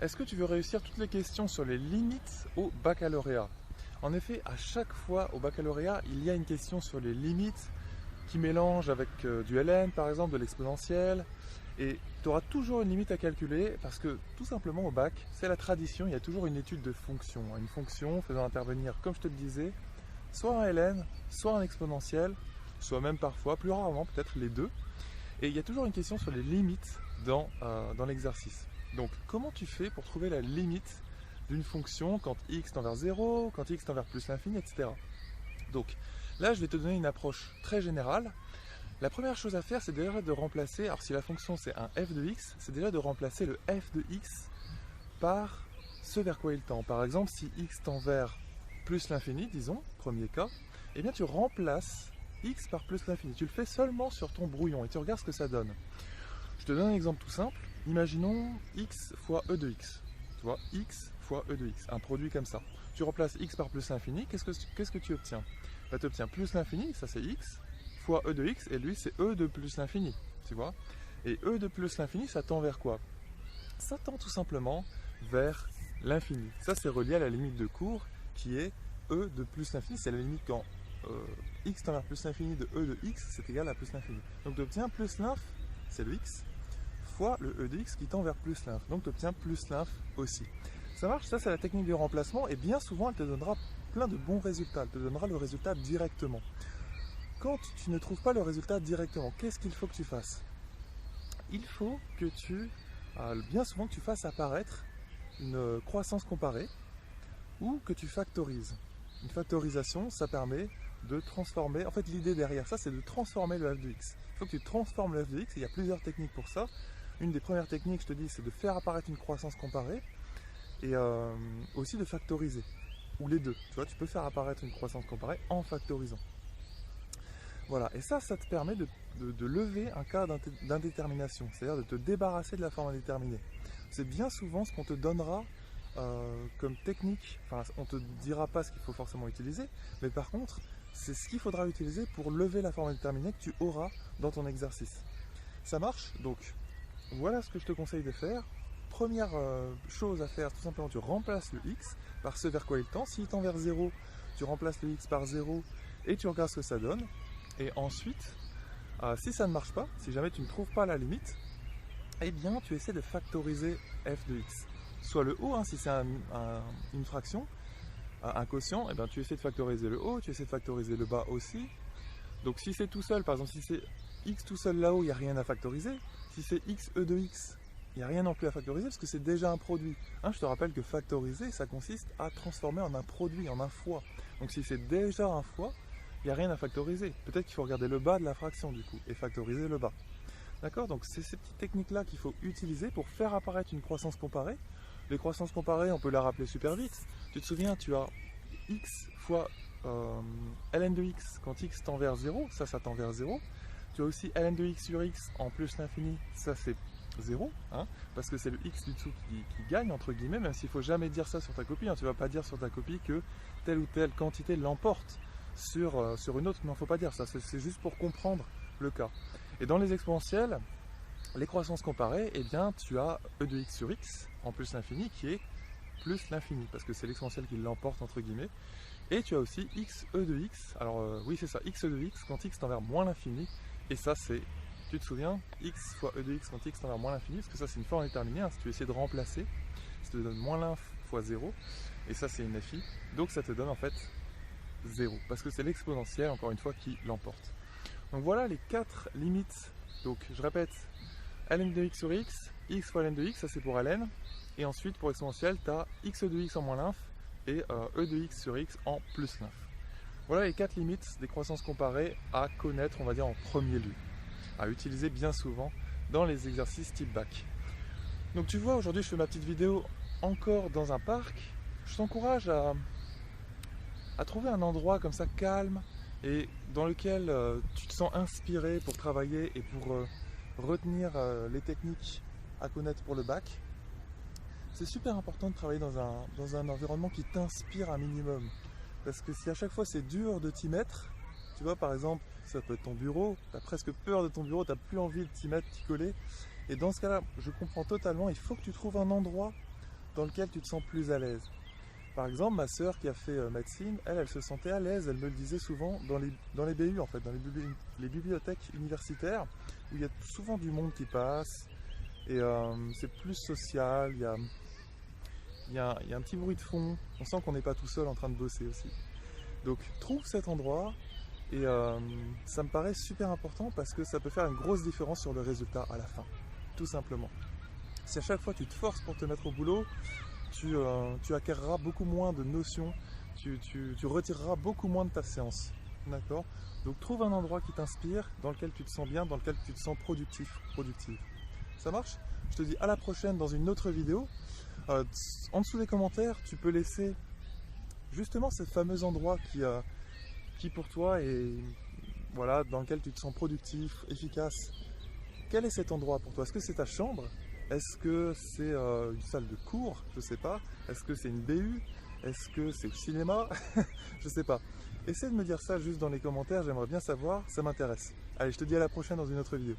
Est-ce que tu veux réussir toutes les questions sur les limites au baccalauréat? En effet, à chaque fois au baccalauréat, il y a une question sur les limites qui mélange avec du ln par exemple, de l'exponentielle. Et tu auras toujours une limite à calculer parce que tout simplement au bac, c'est la tradition, il y a toujours une étude de fonction. Une fonction faisant intervenir, comme je te le disais, soit un ln, soit un exponentiel, soit même parfois, plus rarement peut-être les deux. Et il y a toujours une question sur les limites dans l'exercice. Donc comment tu fais pour trouver la limite d'une fonction quand x tend vers 0, quand x tend vers plus l'infini, etc. Donc là je vais te donner une approche très générale. La première chose à faire, c'est déjà de remplacer, alors si la fonction c'est un f de x, c'est déjà de remplacer le f de x par ce vers quoi il tend. Par exemple, si x tend vers plus l'infini, disons, premier cas, eh bien tu remplaces x par plus l'infini. Tu le fais seulement sur ton brouillon et tu regardes ce que ça donne. Je te donne un exemple tout simple. Imaginons x fois e de x. Tu vois, x fois e de x, un produit comme ça. Tu remplaces x par plus l'infini, qu'est-ce que tu obtiens? Tu obtiens plus l'infini, ça c'est x, fois e de x, et lui c'est e de plus l'infini, tu vois. Et e de plus l'infini, ça tend vers quoi? Ça tend tout simplement vers l'infini. Ça c'est relié à la limite de cours qui est e de plus l'infini. C'est la limite quand x tend vers plus l'infini de e de x, c'est égal à plus l'infini. Donc tu obtiens plus l'inf, c'est le x, fois le e de x qui tend vers plus l'inf. Donc tu obtiens plus l'inf aussi. Ça marche, ça c'est la technique du remplacement et bien souvent elle te donnera plein de bons résultats. Elle te donnera le résultat directement. Quand tu ne trouves pas le résultat directement, qu'est-ce qu'il faut que tu fasses? Il faut que bien souvent que tu fasses apparaître une croissance comparée ou que tu factorises. Une factorisation, ça permet de transformer, en fait l'idée derrière ça c'est de transformer le f de x. Il faut que tu transformes le f de x et il y a plusieurs techniques pour ça. Une des premières techniques, je te dis, c'est de faire apparaître une croissance comparée et aussi de factoriser, ou les deux. Tu vois, tu peux faire apparaître une croissance comparée en factorisant. Voilà, et ça te permet de lever un cas d'indétermination, c'est-à-dire de te débarrasser de la forme indéterminée. C'est bien souvent ce qu'on te donnera comme technique, enfin on ne te dira pas ce qu'il faut forcément utiliser, mais par contre, c'est ce qu'il faudra utiliser pour lever la forme indéterminée que tu auras dans ton exercice. Ça marche? Donc, voilà ce que je te conseille de faire. Première chose à faire, tout simplement, tu remplaces le x par ce vers quoi il tend. S'il tend vers 0, tu remplaces le x par 0 et tu regardes ce que ça donne. Et ensuite, si ça ne marche pas, si jamais tu ne trouves pas la limite, eh bien tu essaies de factoriser f de x. Soit le haut, hein, si c'est une fraction, un quotient, eh bien, tu essaies de factoriser le haut, tu essaies de factoriser le bas aussi. Donc si c'est tout seul, par exemple si c'est x tout seul là-haut, il n'y a rien à factoriser. Si c'est x e de x, il n'y a rien non plus à factoriser parce que c'est déjà un produit. Hein, je te rappelle que factoriser, ça consiste à transformer en un produit, en un fois. Donc si c'est déjà un fois, il n'y a rien à factoriser. Peut-être qu'il faut regarder le bas de la fraction du coup et factoriser le bas. D'accord? Donc c'est ces petites techniques-là qu'il faut utiliser pour faire apparaître une croissance comparée. Les croissances comparées, on peut la rappeler super vite. Tu te souviens, tu as x fois ln de x quand x tend vers 0, ça tend vers 0. Tu as aussi ln de x sur x en plus l'infini, ça c'est 0, hein, parce que c'est le x du dessous qui gagne, entre guillemets, même s'il ne faut jamais dire ça sur ta copie. Hein. Tu ne vas pas dire sur ta copie que telle ou telle quantité l'emporte sur une autre. Non, il ne faut pas dire ça, c'est juste pour comprendre le cas. Et dans les exponentielles, les croissances comparées, eh bien, tu as e de x sur x en plus l'infini qui est plus l'infini, parce que c'est l'exponentielle qui l'emporte, entre guillemets. Et tu as aussi x e de x, alors oui c'est ça, x e de x quand x tend vers moins l'infini, et ça c'est, tu te souviens, x fois e de x quand x tend vers moins l'infini, parce que ça c'est une forme déterminée, hein, si tu essaies de remplacer, ça te donne moins l'inf fois 0, et ça c'est une fi, donc ça te donne en fait 0, parce que c'est l'exponentielle, encore une fois, qui l'emporte. Donc voilà les 4 limites, donc je répète, ln de x sur x fois ln de x, ça c'est pour ln, et ensuite pour exponentielle, tu as x de x en moins l'inf, et e de x sur x en plus l'inf. Voilà les 4 limites des croissances comparées à connaître, on va dire, en premier lieu, à utiliser bien souvent dans les exercices type bac. Donc tu vois, aujourd'hui je fais ma petite vidéo encore dans un parc. Je t'encourage à trouver un endroit comme ça calme et dans lequel tu te sens inspiré pour travailler et pour retenir les techniques à connaître pour le bac. C'est super important de travailler dans un environnement qui t'inspire un minimum. Parce que si à chaque fois c'est dur de t'y mettre, tu vois, par exemple, ça peut être ton bureau, tu as presque peur de ton bureau, tu n'as plus envie de t'y mettre, t'y coller. Et dans ce cas-là, je comprends totalement, il faut que tu trouves un endroit dans lequel tu te sens plus à l'aise. Par exemple, ma sœur qui a fait médecine, elle se sentait à l'aise, elle me le disait souvent dans les BU en fait, dans les bibliothèques universitaires, où il y a souvent du monde qui passe, et c'est plus social, il y a un petit bruit de fond, on sent qu'on n'est pas tout seul en train de bosser aussi. Donc trouve cet endroit, et ça me paraît super important parce que ça peut faire une grosse différence sur le résultat à la fin, tout simplement. Si à chaque fois tu te forces pour te mettre au boulot, tu acquerras beaucoup moins de notions, tu retireras beaucoup moins de ta séance. D'accord? Donc trouve un endroit qui t'inspire, dans lequel tu te sens bien, dans lequel tu te sens productive. Ça marche? Je te dis à la prochaine dans une autre vidéo. En dessous des commentaires, tu peux laisser justement ce fameux endroit qui pour toi est, voilà, dans lequel tu te sens productif, efficace. Quel est cet endroit pour toi? Est-ce que c'est ta chambre? Est-ce que c'est une salle de cours? Je ne sais pas. Est-ce que c'est une BU? Est-ce que c'est le cinéma? Je ne sais pas. Essaie de me dire ça juste dans les commentaires, j'aimerais bien savoir, ça m'intéresse. Allez, je te dis à la prochaine dans une autre vidéo.